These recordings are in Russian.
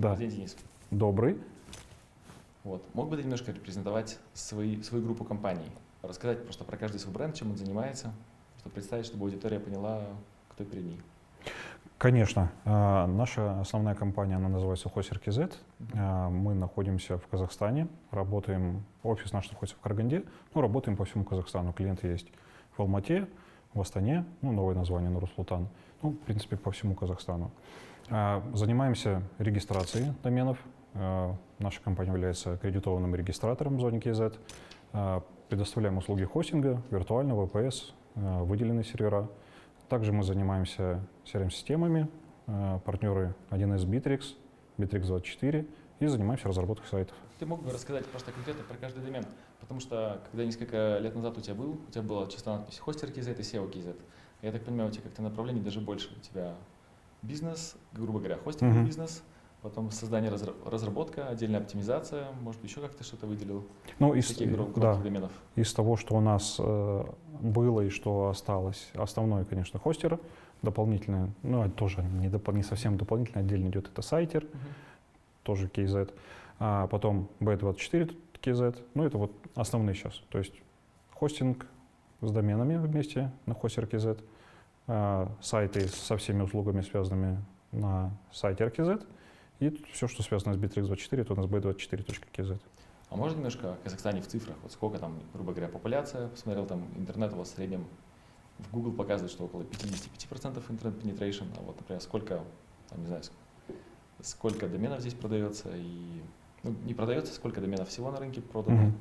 Да. День, Денис. Добрый. Вот. Мог бы ты немножко репрезентовать свою группу компаний? Рассказать просто про каждый свой бренд, чем он занимается, чтобы представить, чтобы аудитория поняла, кто перед ней. Конечно. Наша основная компания, она называется Хостер KZ. Мы находимся в Казахстане, работаем, офис наш находится в Караганде, но работаем по всему Казахстану. Клиенты есть в Алмате, в Астане, новое название Нур-Султан, в принципе, по всему Казахстану. Занимаемся регистрацией доменов. Наша компания является аккредитованным регистратором в зоне KZ. Предоставляем услуги хостинга, виртуального VPS, выделенные сервера. Также мы занимаемся CRM-системами, партнеры 1С Bittrex, Bittrex24 и занимаемся разработкой сайтов. Ты мог бы рассказать просто конкретно про каждый домен? Потому что, когда несколько лет назад у тебя была чисто надпись Хостер KZ и SEO KZ. Я так понимаю, у тебя как-то направлений даже больше. У тебя бизнес, грубо говоря, хостинговый бизнес, потом создание, разработка, отдельная оптимизация, может, еще как-то что-то выделил? Доменов? Из того, что у нас было и что осталось, основной, конечно, хостер, дополнительное, это тоже не совсем дополнительно, отдельно идет это сайтер, тоже KZ, а потом B24 KZ, это вот основные сейчас, то есть хостинг с доменами вместе на хостер KZ, сайты со всеми услугами, связанными на сайте RKZ, и все, что связано с Bittrex24, это у нас b24.kz. А можно немножко о Казахстане в цифрах? Вот сколько там, грубо говоря, популяция? Посмотрел, там интернет у вас в среднем, в Google показывает, что около 55% интернет-пенетрейшн, а вот, например, сколько доменов здесь продается и, не продается, сколько доменов всего на рынке продано?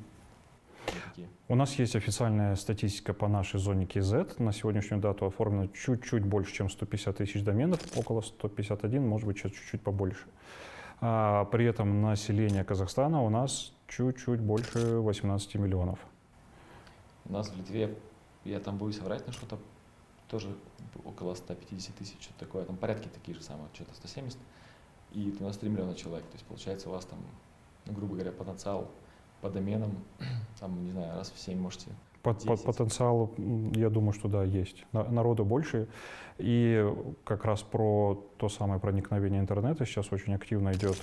У нас есть официальная статистика по нашей зоне KZ. На сегодняшнюю дату оформлено чуть-чуть больше, чем 150 тысяч доменов, около 151, может быть, сейчас чуть-чуть побольше. При этом население Казахстана у нас чуть-чуть больше 18 миллионов. У нас в Литве, я там боюсь соврать, но что-то тоже около 150 тысяч, что-то такое, там порядки такие же самые, что-то 170, и 93 миллиона человек. То есть получается у вас там, грубо говоря, потенциал по доменам, там, не знаю, раз в 7 можете. Потенциал, я думаю, что да, есть. Народу больше. И как раз про то самое проникновение интернета сейчас очень активно идет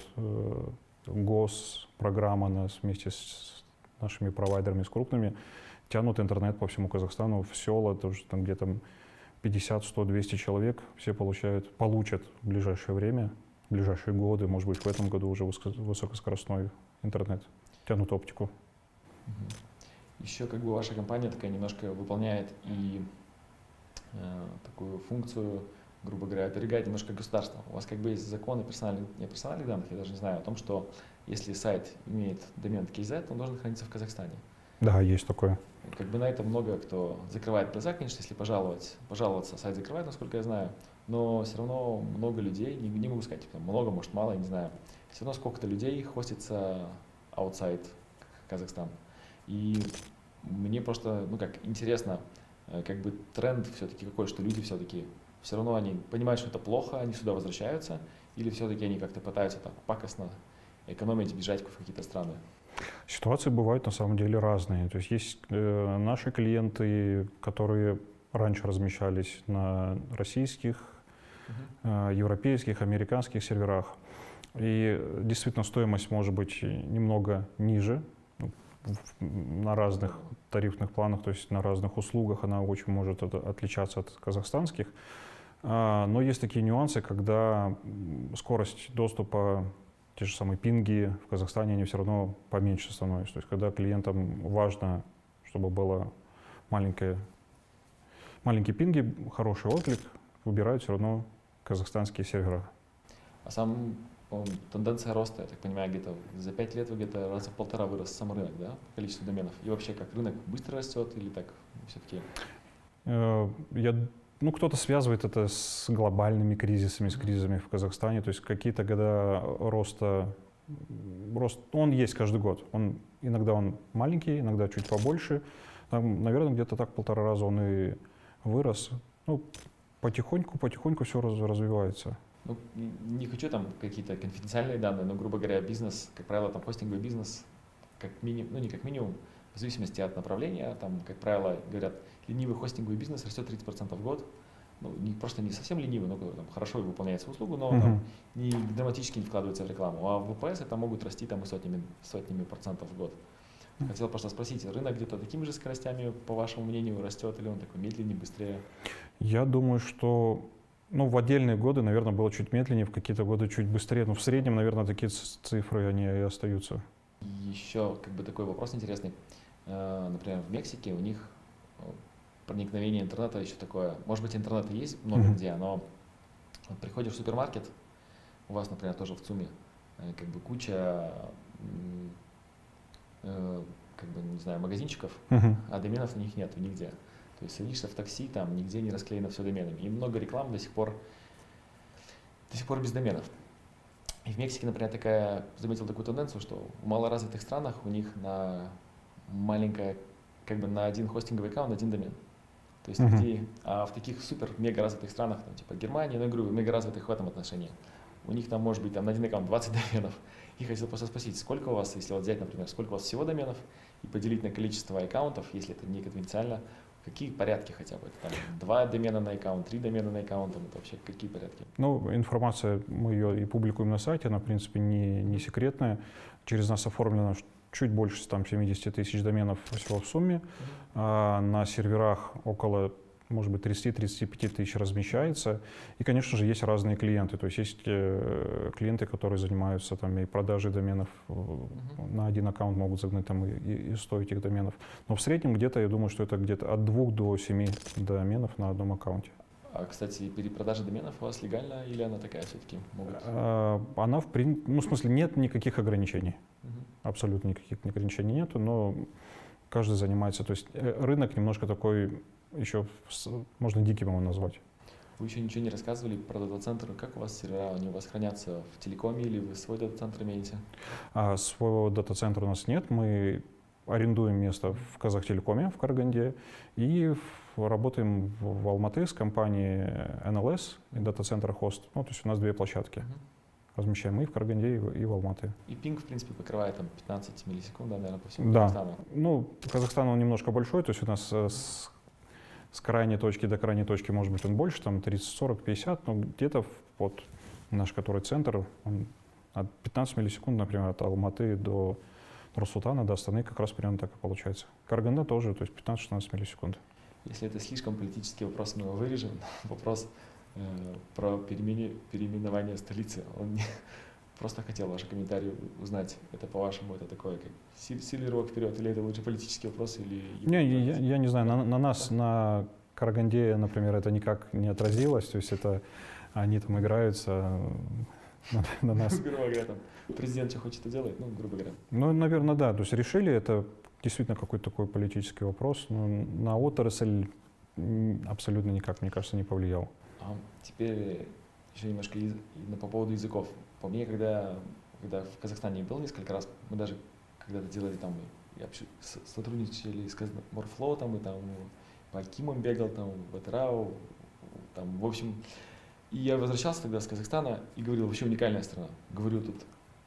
госпрограмма вместе с нашими провайдерами, с крупными, тянут интернет по всему Казахстану, в села, тоже там где-то 50, 100, 200 человек, все получат в ближайшее время, в ближайшие годы, может быть, в этом году уже высокоскоростной интернет. Тянут оптику. Еще ваша компания такая немножко выполняет и такую функцию, грубо говоря, оберегает немножко государство. У вас есть законы не персональных данных, я даже не знаю, о том, что если сайт имеет домен KZ, он должен храниться в Казахстане. Да, есть такое. На это много кто закрывает глаза, конечно, если пожаловаться, сайт закрывает, насколько я знаю, но все равно много людей, не могу сказать, много, может мало, я не знаю, все равно сколько-то людей хостится outside Казахстан. И мне просто, интересно, тренд все-таки какой, что люди все равно они понимают, что это плохо, они сюда возвращаются, или все-таки они как-то пытаются так пакостно экономить, бежать в какие-то страны? Ситуации бывают на самом деле разные. То есть наши клиенты, которые раньше размещались на российских, европейских, американских серверах, и действительно стоимость может быть немного ниже на разных тарифных планах, то есть на разных услугах она очень может отличаться от казахстанских. Но есть такие нюансы, когда скорость доступа, те же самые пинги в Казахстане, они все равно поменьше становятся. То есть когда клиентам важно, чтобы было маленькие пинги, хороший отклик, выбирают все равно казахстанские сервера. Тенденция роста, я так понимаю, где-то за 5 лет вы где-то раза в 1,5 вырос сам рынок, да, по количеству доменов? И вообще, как рынок быстро растет или так все-таки? Кто-то связывает это с глобальными кризисами, с кризисами в Казахстане. То есть какие-то года рост, он есть каждый год. Иногда он маленький, иногда чуть побольше. Наверное, где-то так 1,5 раза он и вырос. Потихоньку все развивается. Не хочу там какие-то конфиденциальные данные, но, грубо говоря, бизнес, как правило, там хостинговый бизнес, не как минимум, в зависимости от направления, там, как правило, говорят, ленивый хостинговый бизнес растет 30% в год, ну, просто не совсем ленивый, но там, хорошо выполняет свою услугу, но Мгм. там, не драматически не вкладывается в рекламу. А в ВПС это могут расти там и сотнями процентов в год. Хотел просто спросить, рынок где-то такими же скоростями, по вашему мнению, растет, или он такой медленнее, быстрее? Я думаю, что в отдельные годы, наверное, было чуть медленнее, в какие-то годы чуть быстрее, но в среднем, наверное, такие цифры, они и остаются. Еще как бы такой вопрос интересный. Например, в Мексике у них проникновение интернета еще такое. Может быть, интернет и есть много где, но вот приходишь в супермаркет, у вас, например, тоже в ЦУМе, как бы куча, как бы, не знаю, магазинчиков, Мгм. а доменов на них нет нигде. То есть садишься в такси, там нигде не расклеено все доменами. И много реклам до сих пор без доменов. И в Мексике, например, заметил такую тенденцию, что в малоразвитых странах у них на маленькое, как бы на один хостинговый аккаунт, один домен. То есть а в таких супер-мега развитых странах, там, типа Германии, ну, я говорю, мега развитых в этом отношении, у них там может быть там, на один аккаунт 20 доменов. И хотел просто спросить, сколько у вас, если вот взять, например, сколько у вас всего доменов и поделить на количество аккаунтов, если это не конфиденциально, какие порядки хотя бы? Это, там, 2 домена на аккаунт, 3 домена на аккаунт, это вообще какие порядки? Информация, мы ее и публикуем на сайте, она, в принципе, не секретная. Через нас оформлено чуть больше там, 70 тысяч доменов всего в сумме. А на серверах около, может быть, 30-35 тысяч размещается. И, конечно же, есть разные клиенты. То есть есть клиенты, которые занимаются там, и продажей доменов. На один аккаунт могут загнать там, и 100 этих доменов. Но в среднем где-то, я думаю, что это где-то от 2 до 7 доменов на одном аккаунте. А, кстати, перепродажа доменов у вас легальна или она такая все-таки? Она, в смысле, нет никаких ограничений. Абсолютно никаких ограничений нету, но каждый занимается. То есть рынок немножко такой, еще можно диким его назвать. Вы еще ничего не рассказывали про дата-центры. Как у вас сервера? Они у вас хранятся в телекоме или вы свой дата-центр имеете? Своего дата-центра у нас нет. Мы арендуем место в Казахтелекоме в Караганде и работаем в Алматы с компанией NLS и дата-центр Host. То есть у нас 2 площадки. Размещаем мы и в Караганде, и в Алматы. И пинг, в принципе, покрывает там 15 миллисекунд, наверное, по всему Да. Казахстану. Казахстан, он немножко большой, то есть у нас с крайней точки до крайней точки, может быть, он больше, там 30, 40, 50, но где-то вот наш, который центр, он от 15 миллисекунд, например, от Алматы до Нур-Султана, до Астаны, как раз примерно так и получается. Караганда тоже, то есть 15-16 миллисекунд. Если это слишком политический вопрос, мы его вырежем. Вопрос про переименование столицы. Просто хотел ваши комментарии узнать. Это по-вашему, это такое, как сильный рывок вперед, или это лучше политический вопрос, или... Я не знаю, на нас, на Караганде, например, это никак не отразилось, то есть это они там играются на нас. Грубо говоря, там, президент что хочет, то делает, грубо говоря. Наверное, да, то есть решили, это действительно какой-то такой политический вопрос, но на отрасль абсолютно никак, мне кажется, не повлиял. Теперь еще немножко по поводу языков. По мне, когда в Казахстане был несколько раз, мы даже когда-то делали там, сотрудничали с Морфлотом, и там по Акимам бегал, там в ЭТРАУ, там, в общем. И я возвращался тогда с Казахстана и говорил, вообще уникальная страна. Говорю, тут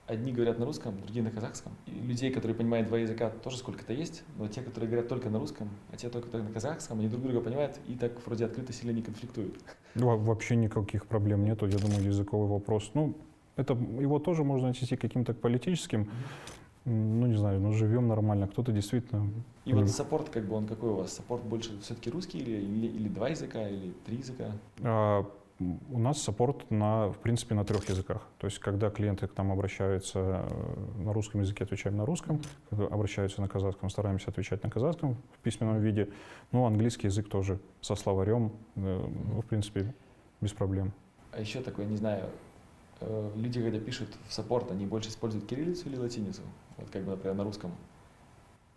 одни говорят на русском, другие на казахском. И людей, которые понимают 2 языка, тоже сколько-то есть, но те, которые говорят только на русском, а те только на казахском, они друг друга понимают и так вроде открыто сильно не конфликтуют. Вообще никаких проблем нету, я думаю, языковой вопрос. Его тоже можно отнести к каким-то политическим, не знаю, живем нормально, кто-то действительно... И вот саппорт, как бы он какой у вас? Саппорт больше все-таки русский или 2 языка, или 3 языка? У нас саппорт, в принципе, на 3 языках. То есть, когда клиенты к нам обращаются на русском языке, отвечаем на русском. Когда обращаются на казахском, стараемся отвечать на казахском в письменном виде. Английский язык тоже со словарем, в принципе, без проблем. А еще такое, не знаю, люди, когда пишут в саппорт, они больше используют кириллицу или латиницу? Вот как бы, например, на русском.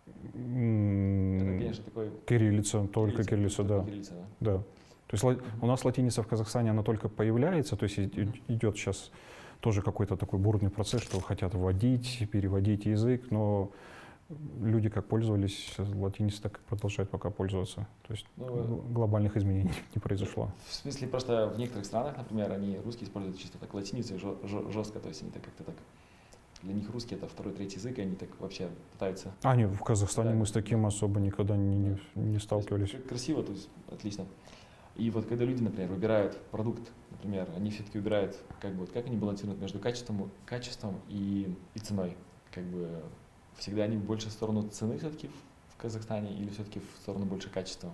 Это, конечно, такой... Кириллица, только кириллица, да. Кириллица, да. То есть у нас латиница в Казахстане, она только появляется, то есть идет сейчас тоже какой-то такой бурный процесс, что хотят вводить, переводить язык, но люди как пользовались латиницей, так и продолжают пока пользоваться. То есть глобальных изменений не произошло. В смысле, просто в некоторых странах, например, они русский используют чисто так латиницей жестко, то есть они так как-то так... Для них русский это 2-3 язык, и они так вообще пытаются... Нет, в Казахстане мы с таким особо никогда не сталкивались. Красиво, то есть отлично. И вот когда люди, например, выбирают продукт, например, они все-таки выбирают, как бы, вот как они балансируют между качеством и ценой. Как бы всегда они больше в сторону цены все-таки в Казахстане или все-таки в сторону больше качества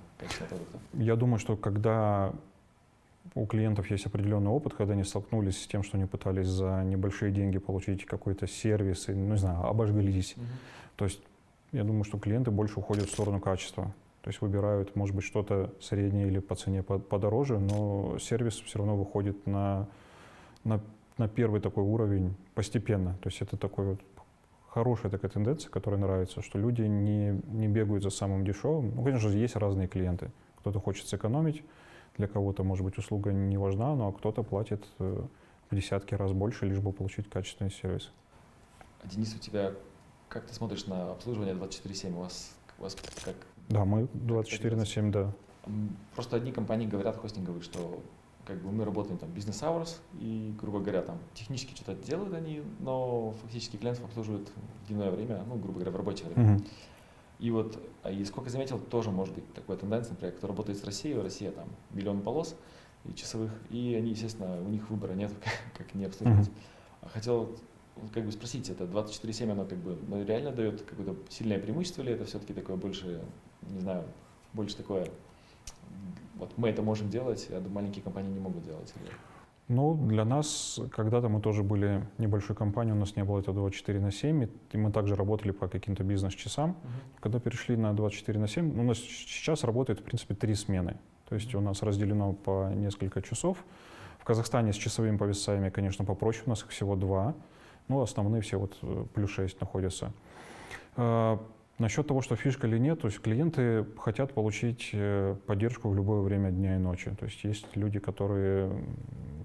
продукта? Я думаю, что когда у клиентов есть определенный опыт, когда они столкнулись с тем, что они пытались за небольшие деньги получить какой-то сервис, и, ну, не знаю, обожглись. То есть я думаю, что клиенты больше уходят в сторону качества. То есть выбирают, может быть, что-то среднее или по цене подороже, но сервис все равно выходит на первый такой уровень постепенно. То есть это такой вот хорошая такая тенденция, которая нравится, что люди не бегают за самым дешевым. Ну, конечно же, есть разные клиенты. Кто-то хочет сэкономить, для кого-то, может быть, услуга не важна, но кто-то платит в десятки раз больше, лишь бы получить качественный сервис. Денис, у тебя, как ты смотришь на обслуживание 24/7? У вас как? Да, мы 24/7, да. Просто одни компании говорят, хостинговые, что как бы мы работаем там business hours, и, грубо говоря, там технически что-то делают они, но фактически клиентов обслуживают в дневное время, ну, грубо говоря, в рабочее время. И вот, и сколько я заметил, тоже может быть такая тенденция, например, кто работает с Россией, в России там миллион полос и часовых, и они, естественно, у них выбора нет, как не обслуживать. А хотел как бы спросить, это 24/7, оно как бы реально дает какое-то сильное преимущество, или это все-таки такое больше, не знаю, больше такое, вот мы это можем делать, а маленькие компании не могут делать? Ну, для нас, когда-то мы тоже были небольшой компанией, у нас не было этого 24/7, и мы также работали по каким-то бизнес-часам. Когда перешли на 24/7, у нас сейчас работает, в принципе, 3 смены. То есть у нас разделено по несколько часов. В Казахстане с часовыми поясами, конечно, попроще, у нас их всего 2. Ну, основные все вот +6 находятся. Насчет того, что фишка или нет, то есть клиенты хотят получить поддержку в любое время дня и ночи. То есть есть люди, которые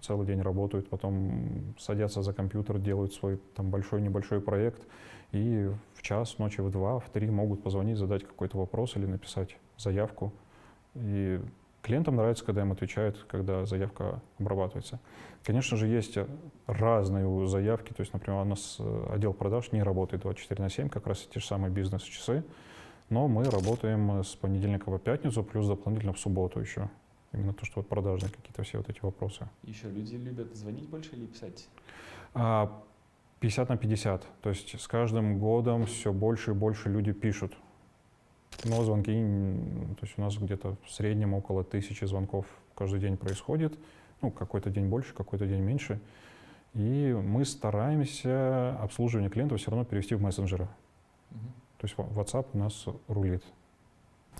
целый день работают, потом садятся за компьютер, делают свой там большой-небольшой проект, и в час, ночи в 2, в 3 могут позвонить, задать какой-то вопрос или написать заявку. И клиентам нравится, когда им отвечают, когда заявка обрабатывается. Конечно же, есть разные заявки. То есть, например, у нас отдел продаж не работает 24/7, как раз те же самые бизнес-часы. Но мы работаем с понедельника по пятницу, плюс дополнительно в субботу еще. Именно то, что вот продажные какие-то все вот эти вопросы. Еще люди любят звонить больше или писать? 50/50. То есть с каждым годом все больше и больше люди пишут. Но звонки, то есть у нас где-то в среднем около 1000 звонков каждый день происходит. Ну, какой-то день больше, какой-то день меньше. И мы стараемся обслуживание клиентов все равно перевести в мессенджеры. То есть WhatsApp у нас рулит.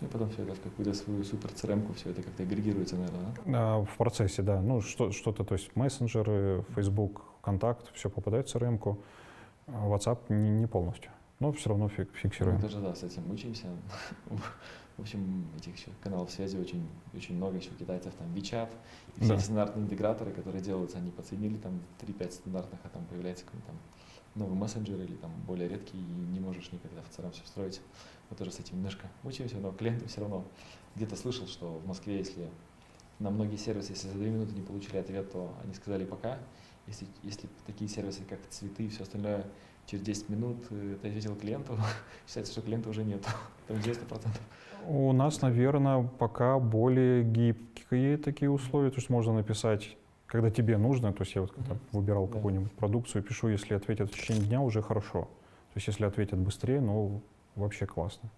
И потом все это в какую-то свою супер CRM-ку, все это как-то агрегируется, наверное, да? В процессе, да. Ну, что-то, то есть мессенджеры, Facebook, Контакт, все попадает в CRM-ку. WhatsApp не полностью. Но все равно фиксируем. Мы тоже, да, с этим учимся. В общем, этих еще каналов связи очень много, еще китайцев, там WeChat, и все эти стандартные интеграторы, которые делаются, они подсоединили там 3-5 стандартных, а там появляется какой-то там новый мессенджер или там более редкий, и не можешь никогда в CRM все встроить. Мы тоже с этим немножко учимся, но клиенты все равно. Где-то слышал, что в Москве, если на многие сервисы, если за 2 минуты не получили ответ, то они сказали пока. Если такие сервисы, как цветы и все остальное, через 10 минут ты ответил клиенту, считается, что клиента уже нет, там 90%. У нас, наверное, пока более гибкие такие условия, то есть можно написать, когда тебе нужно, то есть я вот когда выбирал какую-нибудь продукцию, пишу, если ответят в течение дня, уже хорошо. То есть если ответят быстрее, ну, вообще классно.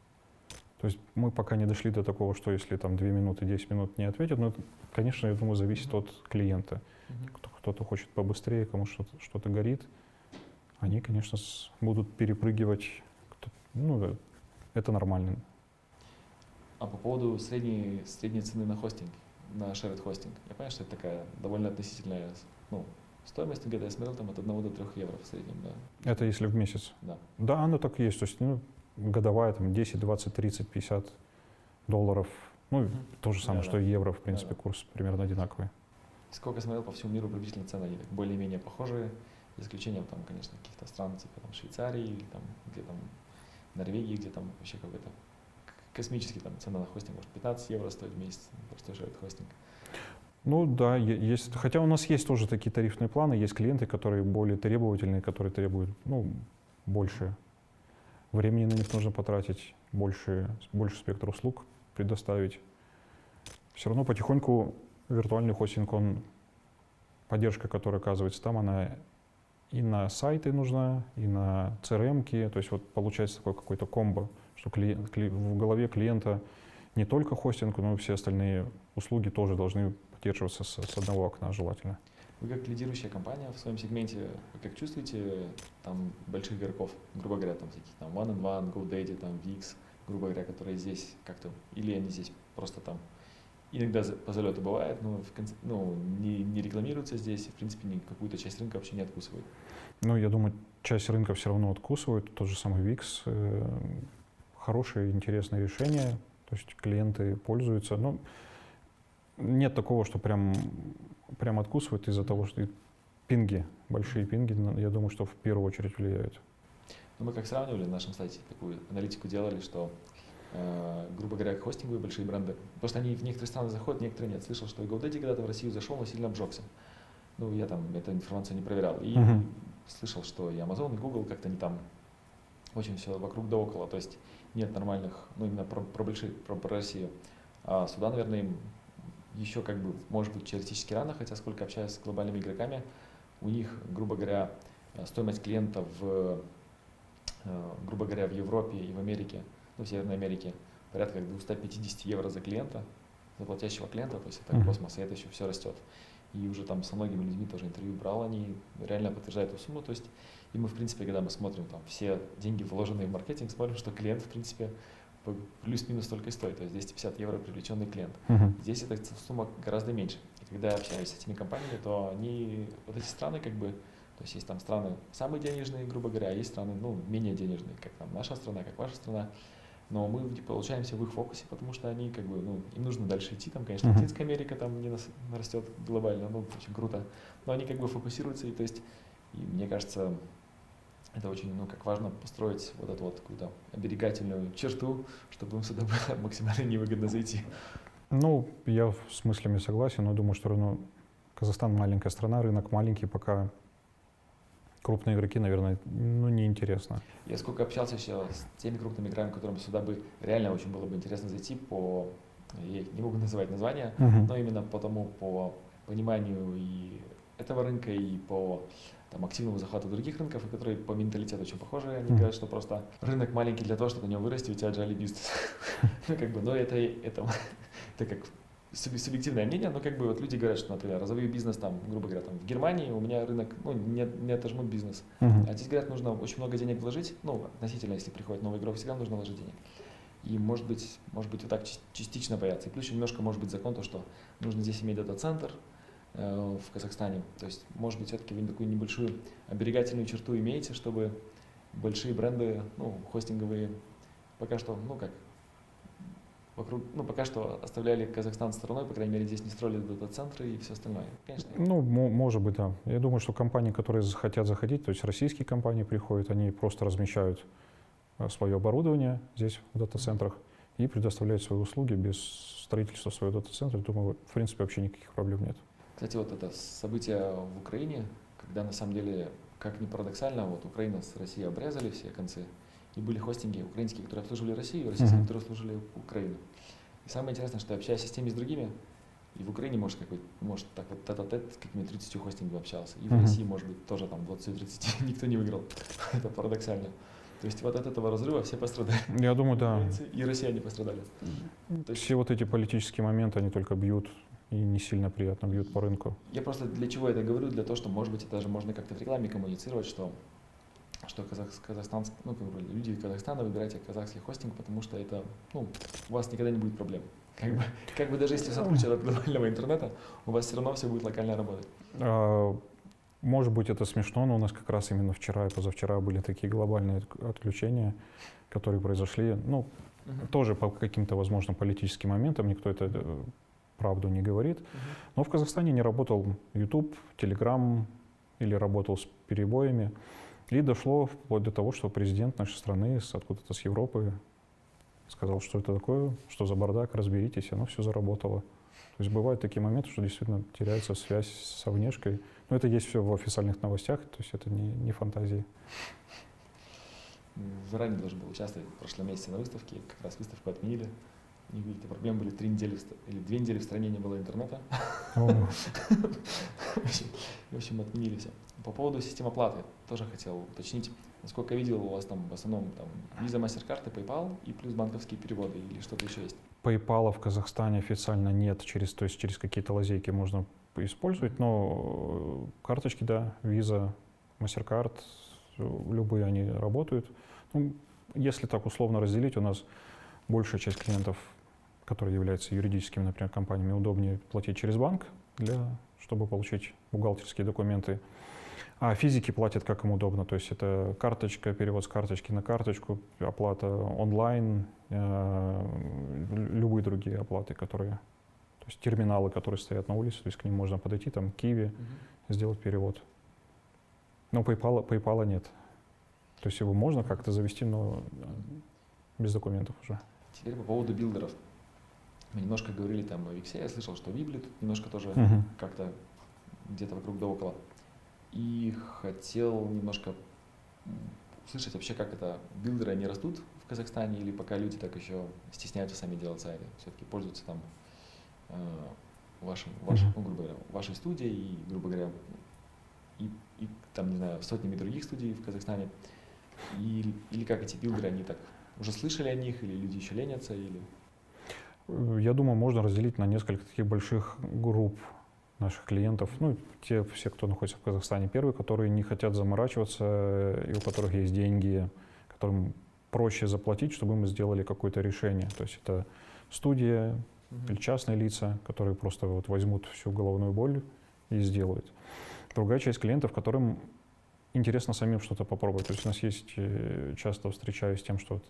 То есть мы пока не дошли до такого, что если там 2 минуты, 10 минут не ответят, но это, конечно, я думаю, зависит от клиента. Кто-то хочет побыстрее, кому что-то горит. Они, конечно, будут перепрыгивать. Ну, это нормально. А по поводу средней цены на хостинг, на shared хостинг, я понимаю, что это такая довольно относительная, ну, стоимость, где-то я смотрел, там от 1 до 3 евро в среднем, да. Это если в месяц? Да. Да, оно так и есть. То есть, ну, годовая там 10, 20, 30, 50 долларов. Ну, то же самое, что и евро, в принципе, курс примерно одинаковый. Сколько я смотрел, по всему миру приблизительно цены, они так более-менее похожие, за исключением там, конечно, каких-то стран, типа там Швейцарии, или там, где там Норвегии, где там вообще какой-то космический там цена на хостинг, может 15 евро стоит в месяц, простой shared хостинг. Ну да, есть. Хотя у нас есть тоже такие тарифные планы, есть клиенты, которые более требовательные, которые требуют, ну, больше времени на них нужно потратить, больше спектр услуг предоставить. все равно потихоньку виртуальный хостинг, поддержка, которая оказывается там, она и на сайты нужна, и на CRM-ки. То есть вот получается такой какой-то комбо, что в голове клиента не только хостинг, но и все остальные услуги тоже должны поддерживаться с одного окна желательно. Вы как лидирующая компания в своем сегменте, вы как чувствуете там больших игроков, грубо говоря, там всяких там One and One, GoDaddy, там Wix, грубо говоря, которые здесь как-то, или они здесь просто там иногда по залету бывает, но в конце, не рекламируются здесь, и, в принципе, какую-то часть рынка вообще не откусывают. Ну, я думаю, часть рынка все равно откусывают. Тот же самый Wix. Хорошее, интересное решение. То есть клиенты пользуются. Но нет такого, что прям откусывают из-за того, что пинги, большие пинги, я думаю, что в первую очередь влияют. Ну, мы как сравнивали на нашем сайте, такую аналитику делали, что грубо говоря, хостинговые большие бренды. Потому что они в некоторые страны заходят, некоторые нет. Слышал, что и GoDaddy когда-то в Россию зашел, но сильно обжегся. Ну, я там эту информацию не проверял. И слышал, что и Amazon, и Google как-то не там очень все вокруг да около. То есть нет нормальных, именно про Россию. А сюда, наверное, им еще может быть, теоретически рано, хотя сколько общаюсь с глобальными игроками, у них, грубо говоря, стоимость клиента грубо говоря, в Европе и в Америке, в Северной Америке, порядка 250 евро за клиента, за платящего клиента, то есть это космос, и это еще все растет. И уже там со многими людьми тоже интервью брал, они реально подтверждают эту сумму, то есть и мы, в принципе, когда мы смотрим там все деньги, вложенные в маркетинг, смотрим, что клиент, в принципе, плюс-минус столько и стоит, то есть 250 евро привлеченный клиент. Здесь эта сумма гораздо меньше. И когда я общаюсь с этими компаниями, то они, вот эти страны то есть есть там страны самые денежные, грубо говоря, а есть страны, менее денежные, как там наша страна, как ваша страна. Но мы получаемся в их фокусе, потому что они им нужно дальше идти. Там, конечно, Латинская Америка там не растет глобально, очень круто. Но они фокусируются, и то есть, и мне кажется, это очень, важно построить вот эту вот какую-то оберегательную черту, чтобы им сюда было максимально невыгодно зайти. Я с мыслями согласен, но думаю, что Казахстан маленькая страна, рынок маленький, пока крупные игроки, наверное, неинтересно. Я сколько общался еще с теми крупными игроками, которым сюда бы реально очень было бы интересно зайти я их не могу называть названия, но именно по пониманию и этого рынка, и по активному захвату других рынков, и которые по менталитету очень похожи. Они говорят, что просто рынок маленький для того, чтобы на нем вырасти, у тебя agile бизнес. Но это как субъективное мнение, но вот люди говорят, что, например, разовый бизнес грубо говоря, в Германии у меня рынок, не отожмут бизнес. А здесь, говорят, нужно очень много денег вложить, относительно, если приходит новый игрок, всегда нужно вложить денег. И может быть вот так частично бояться. И плюс немножко может быть закон, то, что нужно здесь иметь дата-центр в Казахстане. То есть, может быть, все-таки вы такую небольшую оберегательную черту имеете, чтобы большие бренды, хостинговые, пока что, пока что оставляли Казахстан стороной, по крайней мере, здесь не строили дата-центры и все остальное. Конечно. Может быть, да. Я думаю, что компании, которые хотят заходить, то есть российские компании приходят, они просто размещают свое оборудование здесь, в дата-центрах, и предоставляют свои услуги без строительства своего дата-центра. Думаю, в принципе, вообще никаких проблем нет. Кстати, вот это событие в Украине, когда на самом деле, как ни парадоксально, Украина с Россией обрезали все концы, и были хостинги украинские, которые обслуживали Россию, и российские, которые обслуживали Украину. И самое интересное, что я общаюсь с теми, с другими, и в Украине, может так вот тет-а-тет с какими-то 30 хостингами общался, и в России, может быть, тоже 20-30, никто не выиграл. Это парадоксально. То есть вот от этого разрыва все пострадали. Я думаю, да. И россияне пострадали. Все вот эти политические моменты, они только бьют, и не сильно приятно бьют по рынку. Я просто для чего это говорю? Для того, что, может быть, это даже можно как-то в рекламе коммуницировать, что люди из Казахстана, выбирайте казахский хостинг, потому что это, у вас никогда не будет проблем. Как бы даже если сотрудничать от глобального интернета, у вас все равно все будет локально работать. Может быть, это смешно, но у нас как раз именно вчера и позавчера были такие глобальные отключения, которые произошли, тоже по каким-то, возможно, политическим моментам, никто это правду не говорит. Но в Казахстане не работал YouTube, Telegram или работал с перебоями. И дошло вплоть до того, что президент нашей страны откуда-то с Европы сказал, что это такое, что за бардак, разберитесь, и оно все заработало. То есть бывают такие моменты, что действительно теряется связь со внешкой. Но это есть все в официальных новостях, то есть это не фантазии. Заранее должен был участвовать в прошлом месяце на выставке, как раз выставку отменили. У них какие-то проблемы были 3 недели или 2 недели в стране не было интернета. О, В общем, отменили все. По поводу системы оплаты тоже хотел уточнить. Насколько я видел, у вас там в основном там Visa, MasterCard и PayPal, и плюс банковские переводы или что-то еще есть? PayPal в Казахстане официально нет, то есть через какие-то лазейки можно использовать, но карточки, да, Visa, MasterCard, любые они работают. Ну, если так условно разделить, у нас большая часть клиентов, которые являются юридическими, например, компаниями, удобнее платить через банк, чтобы получить бухгалтерские документы. А физики платят как им удобно, то есть это карточка, перевод с карточки на карточку, оплата онлайн, любые другие оплаты, то есть терминалы, которые стоят на улице, то есть к ним можно подойти, там, Киви, сделать перевод. Но PayPal нет. То есть его можно как-то завести, но без документов уже. Теперь по поводу билдеров. Мы немножко говорили там о Виксе, я слышал, что Вибли тут немножко тоже как-то где-то вокруг да около. И хотел немножко услышать вообще, как это, билдеры, они растут в Казахстане или пока люди так еще стесняются сами делать сайты, все-таки пользуются там грубо говоря, вашей студией и, грубо говоря, и там, не знаю, сотнями других студий в Казахстане. Или как эти билдеры, они так уже слышали о них, или люди еще ленятся, или... Я думаю, можно разделить на несколько таких больших групп наших клиентов. Ну, те все, кто находится в Казахстане, первые, которые не хотят заморачиваться, и у которых есть деньги, которым проще заплатить, чтобы мы сделали какое-то решение. То есть это студия или частные лица, которые просто вот возьмут всю головную боль и сделают. Другая часть клиентов, которым интересно самим что-то попробовать. То есть у нас есть, часто встречаюсь с тем, что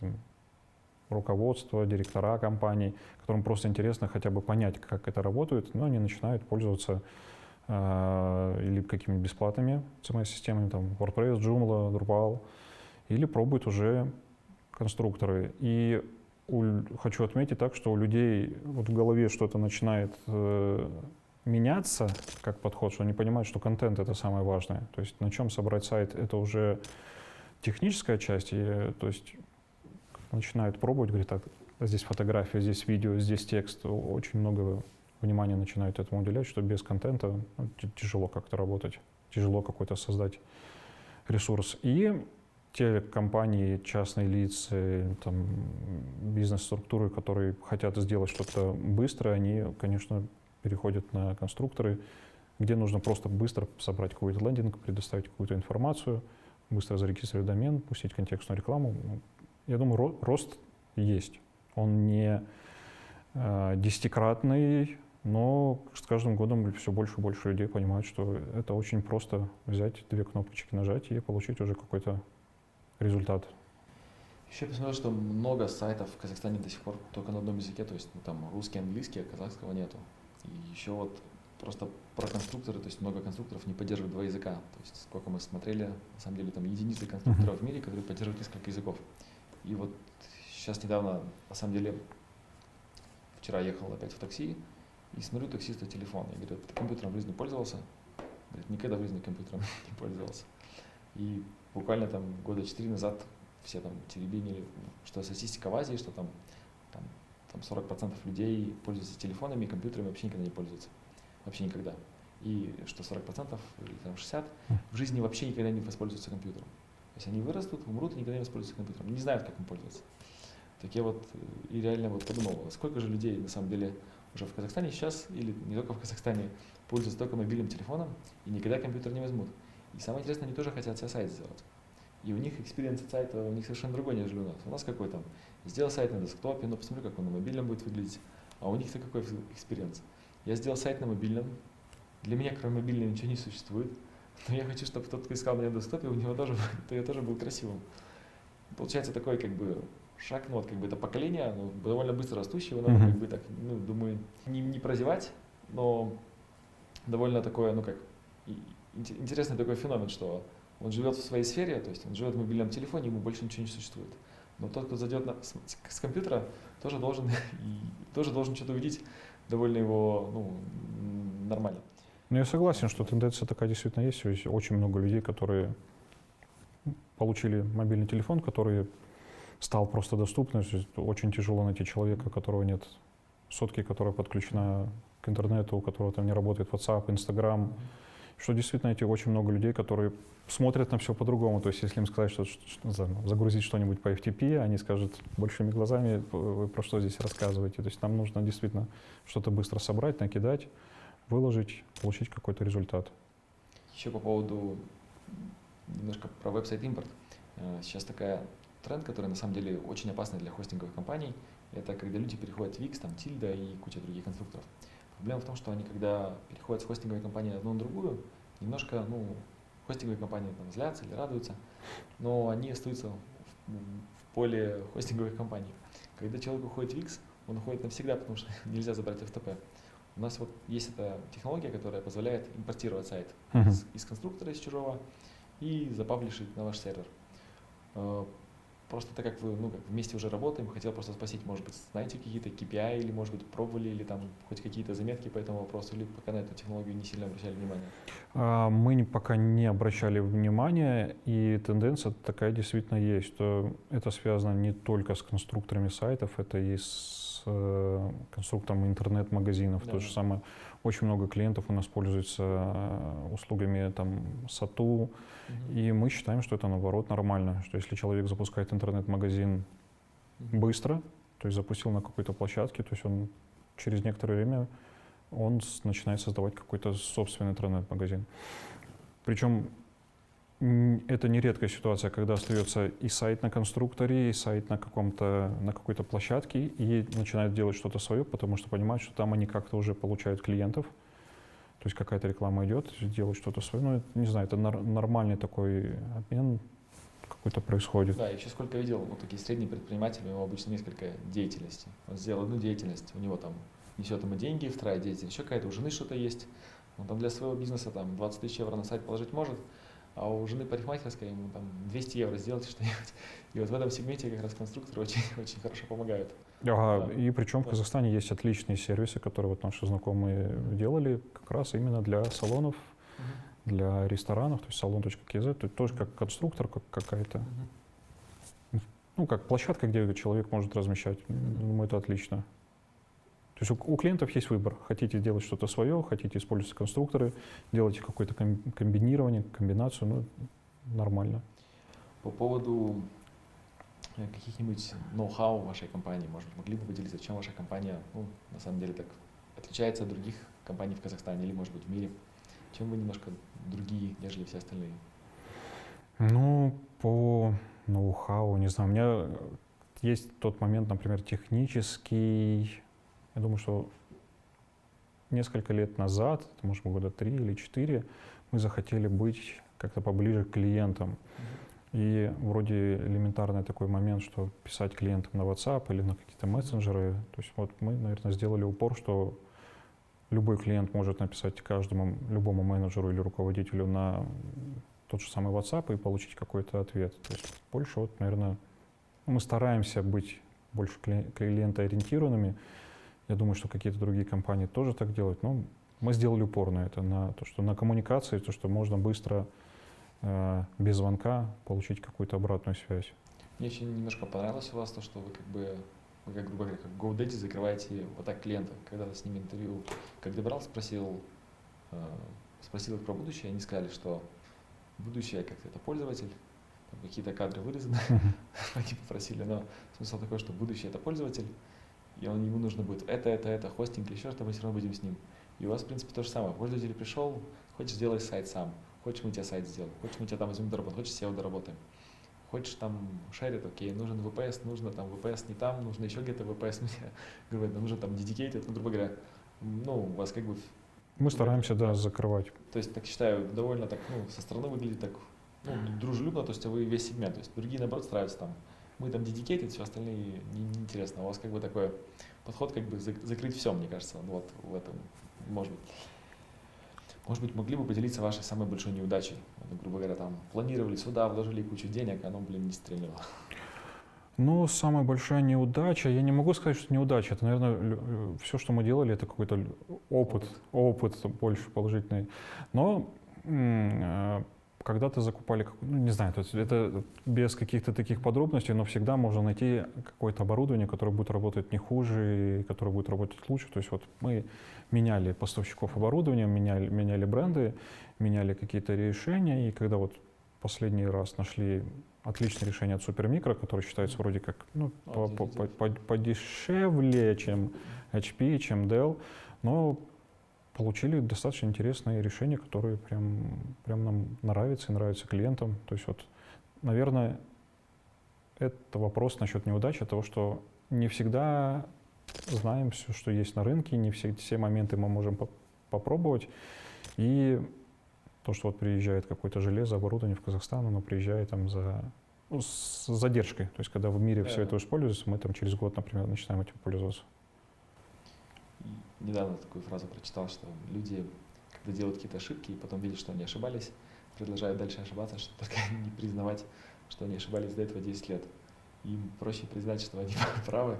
руководство, директора компаний, которым просто интересно хотя бы понять, как это работает, но они начинают пользоваться или какими-то бесплатными CMS-системами, там WordPress, Joomla, Drupal, или пробуют уже конструкторы. И хочу отметить так, что у людей вот в голове что-то начинает меняться как подход, что они понимают, что контент — это самое важное. То есть на чем собрать сайт — это уже техническая часть, и, то есть начинают пробовать, говорят, так, здесь фотография, здесь видео, здесь текст. Очень много внимания начинают этому уделять, что без контента тяжело как-то работать, тяжело какой-то создать ресурс. И те компании, частные лица, там, бизнес-структуры, которые хотят сделать что-то быстро, они, конечно, переходят на конструкторы, где нужно просто быстро собрать какой-то лендинг, предоставить какую-то информацию, быстро зарегистрировать домен, пустить контекстную рекламу. Я думаю, рост есть. Он не десятикратный, но с каждым годом все больше и больше людей понимают, что это очень просто взять 2 кнопочки, нажать и получить уже какой-то результат. Еще я посмотрел, что много сайтов в Казахстане до сих пор только на одном языке, то есть там русский, английский, а казахского нету. И еще вот просто про конструкторы, то есть много конструкторов не поддерживают 2 языка. То есть сколько мы смотрели, на самом деле там единицы конструкторов в мире, которые поддерживают несколько языков. И вот сейчас недавно, на самом деле, вчера ехал опять в такси и смотрю таксиста телефон. Я говорю, ты компьютером в жизни пользовался? Говорит, никогда в жизни компьютером не пользовался. И буквально там года 4 назад все там теребенили, что статистика в Азии, что там 40% людей пользуются телефонами и компьютерами вообще никогда не пользуются. Вообще никогда. И что 40% или там 60% в жизни вообще никогда не воспользуются компьютером. То есть они вырастут, умрут и никогда не воспользуются компьютером, не знают, как им пользоваться. Так я вот и реально вот подумал, сколько же людей на самом деле уже в Казахстане сейчас, или не только в Казахстане, пользуются только мобильным телефоном и никогда компьютер не возьмут. И самое интересное, они тоже хотят себе сайт сделать. И у них экспириенс сайта у них совершенно другой, нежели у нас. У нас какой там, сделал сайт на десктопе, но посмотрю, как он на мобильном будет выглядеть. А у них-то какой экспириенс? Я сделал сайт на мобильном, для меня кроме мобильного ничего не существует, но я хочу, чтобы тот, кто искал меня на десктопе, у него тоже, я тоже был красивым. Получается такой как бы шаг, ну вот как бы это поколение, ну, довольно быстро растущее, но как бы так, ну, думаю, не прозевать, но довольно такое, ну как, интересный такой феномен, что он живет в своей сфере, то есть он живет в мобильном телефоне, ему больше ничего не существует. Но тот, кто зайдет с компьютера, тоже должен что-то увидеть, довольно его, ну, нормально. Ну, я согласен, что тенденция такая действительно есть. Очень много людей, которые получили мобильный телефон, которые стал просто доступным. То есть очень тяжело найти человека, у которого нет сотки, которая подключена к интернету, у которого там не работает WhatsApp, Instagram. Что действительно эти очень много людей, которые смотрят на все по-другому. То есть если им сказать, что загрузить что-нибудь по FTP, они скажут большими глазами, вы про что здесь рассказываете. То есть нам нужно действительно что-то быстро собрать, накидать, выложить, получить какой-то результат. Еще по поводу немножко про веб-сайт импорт. Сейчас такая тренд, который на самом деле очень опасный для хостинговых компаний. Это когда люди переходят в Wix, там Tilda и куча других конструкторов. Проблема в том, что они, когда переходят с хостинговой компании одну на другую, немножко, хостинговые компании там злятся или радуются, но они остаются в поле хостинговых компаний. Когда человек уходит в Wix, он уходит навсегда, потому что нельзя забрать FTP. У нас вот есть эта технология, которая позволяет импортировать сайт из конструктора, из чужого, и запаблишить на ваш сервер. Просто так как вы вместе уже работаем, хотел просто спросить, может быть, знаете какие-то KPI, или, может быть, пробовали, или там хоть какие-то заметки по этому вопросу, или пока на эту технологию не сильно обращали внимание? Мы пока не обращали внимания, и тенденция такая действительно есть, что это связано не только с конструкторами сайтов, это и с конструктором интернет-магазинов. Да. То же самое, очень много клиентов у нас пользуются услугами там Сату, и мы считаем, что это наоборот нормально, что если человек запускает интернет-магазин быстро, то есть запустил на какой-то площадке, то есть он через некоторое время он начинает создавать какой-то собственный интернет-магазин. Причем это не редкая ситуация, когда остается и сайт на конструкторе, и сайт на какой-то площадке, и начинают делать что-то свое, потому что понимают, что там они как-то уже получают клиентов. То есть какая-то реклама идет, делают что-то свое. Ну, не знаю, это нормальный такой обмен какой-то происходит. Да, я еще сколько видел, такие средние предприниматели, у него обычно несколько деятельностей. Он сделал одну деятельность, у него там несет ему деньги, вторая деятельность, еще какая-то, у жены что-то есть. Он там для своего бизнеса там 20 тысяч евро на сайт положить может, а у жены парикмахерская ему там 200 евро сделать что-нибудь. И вот в этом сегменте как раз конструкторы очень, очень хорошо помогают. Да. И причем в Казахстане есть отличные сервисы, которые вот наши знакомые делали как раз именно для салонов, для ресторанов, то есть salon.kz, то есть тоже как конструктор какая-то, как площадка, где человек может размещать. Думаю, это отлично. То есть у клиентов есть выбор. Хотите делать что-то свое, хотите использовать конструкторы, делайте какое-то комбинирование, комбинацию, нормально. По поводу каких-нибудь ноу-хау вашей компании, может быть, могли бы поделиться, чем ваша компания, на самом деле, так отличается от других компаний в Казахстане или, может быть, в мире? Чем вы немножко другие, нежели все остальные? По ноу-хау, не знаю, у меня есть тот момент, например, технический. Я думаю, что несколько лет назад, может быть, года 3 или 4, мы захотели быть как-то поближе к клиентам. И вроде элементарный такой момент, что писать клиентам на WhatsApp или на какие-то мессенджеры. То есть вот мы, наверное, сделали упор, что любой клиент может написать любому менеджеру или руководителю на тот же самый WhatsApp и получить какой-то ответ. То есть больше, наверное, мы стараемся быть больше клиентоориентированными. Я думаю, что какие-то другие компании тоже так делают. Но мы сделали упор на это, на то, что на коммуникации, то, что можно быстро, без звонка, получить какую-то обратную связь. Мне очень немножко понравилось у вас то, что вы грубо говоря, как GoDaddy закрываете вот так клиента. Когда-то с ними интервью, как добрал, спросил их про будущее, они сказали, что будущее как-то это пользователь, там какие-то кадры вырезаны, они попросили, но смысл такой, что будущее это пользователь, и ему нужно будет это, хостинг или еще что-то, мы все равно будем с ним. И у вас, в принципе, то же самое. Пользователь пришел, хочешь сделай сайт сам, хочешь мы тебе сайт сделаем, хочешь мы тебя там возьмем доработаем, хочешь SEO доработаем. Хочешь там шерит, окей, нужен VPS, нужно там VPS не там, нужно еще где-то VPS, говорят, нужно там dedicated, грубо говоря, у вас как бы... Мы стараемся, закрывать. То есть, так считаю, довольно так, со стороны выглядит так, дружелюбно, то есть вы весь сегмент, то есть другие, наоборот, стараются там, мы там dedicated, все остальные неинтересно. У вас как бы такой подход, как бы закрыть все, мне кажется, вот в этом, может быть, могли бы поделиться вашей самой большой неудачей? Грубо говоря, там планировали сюда, вложили кучу денег, а оно, не стрельнуло. Самая большая неудача, я не могу сказать, что неудача. Это, наверное, все, что мы делали, это какой-то опыт больше положительный. Но когда-то закупали, ну, не знаю, то есть это без каких-то таких подробностей, но всегда можно найти какое-то оборудование, которое будет работать не хуже, и которое будет работать лучше. То есть вот мы меняли поставщиков оборудования, меняли бренды, меняли какие-то решения, и когда вот последний раз нашли отличное решение от Супермикро, которое считается вроде как ну, подешевле, чем HP, чем Dell, но получили достаточно интересные решения, которые прям нам нравятся и нравятся клиентам. То есть вот, наверное, это вопрос насчет неудачи, того, что не всегда знаем все, что есть на рынке, не все моменты мы можем попробовать. И то, что вот приезжает какое-то железо, оборудование в Казахстан, оно приезжает там с задержкой. То есть когда в мире все это используется, мы там через год, например, начинаем этим пользоваться. Недавно такую фразу прочитал, что люди, когда делают какие-то ошибки и потом видят, что они ошибались, продолжают дальше ошибаться, чтобы только не признавать, что они ошибались до этого 10 лет. Им проще признать, что они правы,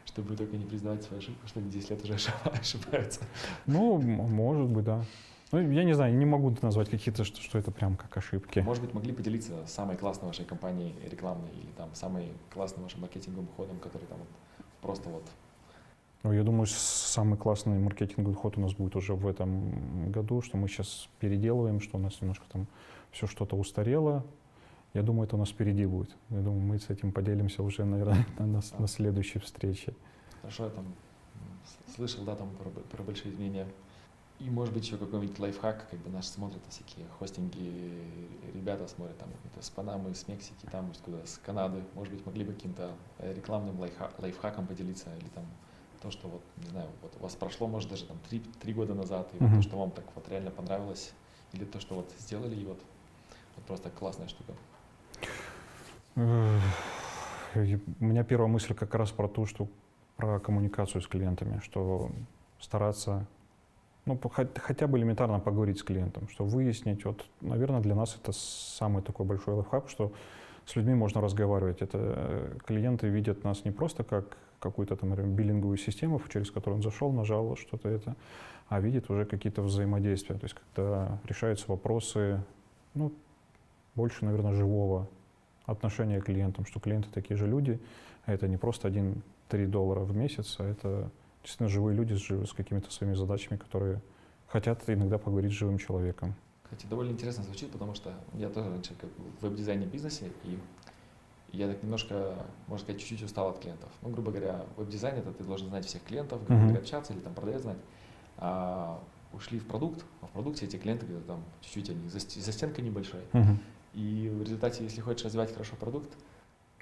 чтобы только не признавать свою ошибку, что они 10 лет уже ошибаются. Ну, может быть, да. Ну, я не знаю, не могу назвать какие-то, что это прям как ошибки. Может быть, могли поделиться самой классной вашей компанией рекламной или там самой классным вашим маркетинговым ходом, который там вот просто вот. Ну, я думаю, самый классный маркетинговый ход у нас будет уже в этом году, что мы сейчас переделываем, что у нас немножко там все что-то устарело. Я думаю, это у нас впереди будет. Я думаю, мы с этим поделимся уже, наверное, на следующей встрече. Хорошо, я там слышал, да, там про большие изменения. И, может быть, еще какой-нибудь лайфхак, как бы наши смотрят всякие хостинги, ребята смотрят там с Панамы, с Мексики, там, откуда, с Канады. Может быть, могли бы каким-то рекламным лайфхаком поделиться или там то, что вот, не знаю, вот у вас прошло, может, даже там 3 года назад, и вот то, что вам так вот реально понравилось, или то, что вот сделали, и вот просто классная штука. У меня первая мысль как раз про то, что про коммуникацию с клиентами, что стараться, ну, хотя бы элементарно поговорить с клиентом, что выяснить, вот, наверное, для нас это самый такой большой лайфхак, что с людьми можно разговаривать. Это клиенты видят нас не просто как какую-то там, например, биллинговую систему, через которую он зашел, нажал что-то это, а видит уже какие-то взаимодействия. То есть когда решаются вопросы, ну, больше, наверное, живого отношения к клиентам, что клиенты такие же люди, а это не просто $1-3 в месяц, а это действительно живые люди с какими-то своими задачами, которые хотят иногда поговорить с живым человеком. Кстати, довольно интересно звучит, потому что я тоже раньше как в веб-дизайне бизнесе, и я так немножко, можно сказать, чуть-чуть устал от клиентов. Ну, грубо говоря, веб-дизайн — это ты должен знать всех клиентов, грубо говоря, общаться или там продавец знать. А ушли в продукт, а в продукте эти клиенты где-то там чуть-чуть они за стенкой небольшой. И в результате, если хочешь развивать хорошо продукт,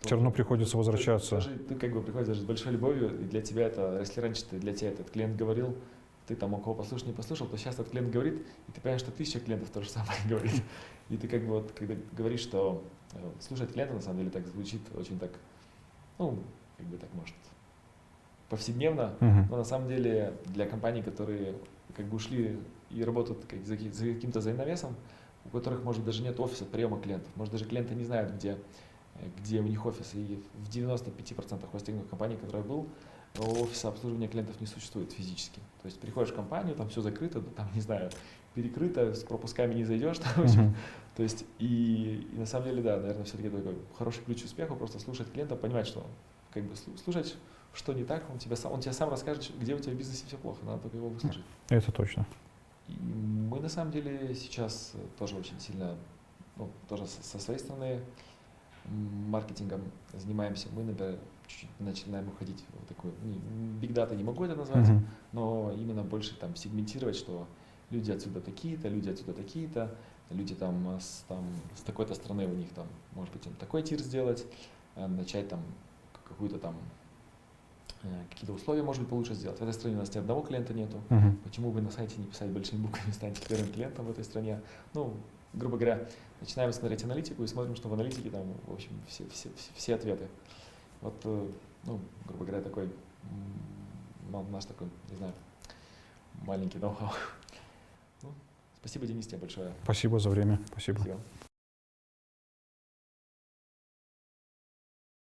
все равно приходится возвращаться. Ты как бы приходишь даже с большой любовью, и для тебя это, если раньше для тебя этот клиент говорил, ты там у кого послушал, не послушал, то сейчас этот клиент говорит, и ты понимаешь, что 1000 клиентов то же самое говорит. И ты как бы вот, когда говоришь, что слушать клиента, на самом деле так звучит очень так, ну, как бы так может, повседневно, но на самом деле для компаний, которые как бы ушли и работают как за каким-то взаимовесом, у которых, может, даже нет офиса приема клиентов, может, даже клиенты не знают, где у них офис, и в 95% хостинговых компаний, которые я был, офиса обслуживания клиентов не существует физически. То есть приходишь в компанию, там все закрыто, там, не знаю, перекрыто, с пропусками не зайдешь. Там, в общем. То есть, и на самом деле, да, наверное, все-таки такой хороший ключ к успеху, просто слушать клиента, понимать, что как бы слушать, что не так, он тебе сам расскажет, где у тебя в бизнесе все плохо, надо только его выслушать. Это точно. И мы на самом деле сейчас тоже очень сильно, ну, тоже со своей стороны маркетингом занимаемся. Мы, например, чуть-чуть начинаем уходить в такую, биг дата не могу это назвать, но именно больше там сегментировать, что люди отсюда такие-то, люди отсюда такие-то, люди там с такой-то страны у них там, может быть, им такой тир сделать, начать там какую-то там какие-то условия, может быть, получше сделать. В этой стране у нас ни одного клиента нету. Почему бы на сайте не писать большими буквами, станьте первым клиентом в этой стране? Ну, грубо говоря, начинаем смотреть аналитику и смотрим, что в аналитике там, в общем, все ответы. Вот, ну, грубо говоря, такой наш такой, не знаю, маленький ноу-хау. Ну, спасибо, Денис, тебе большое. Спасибо за время. Спасибо.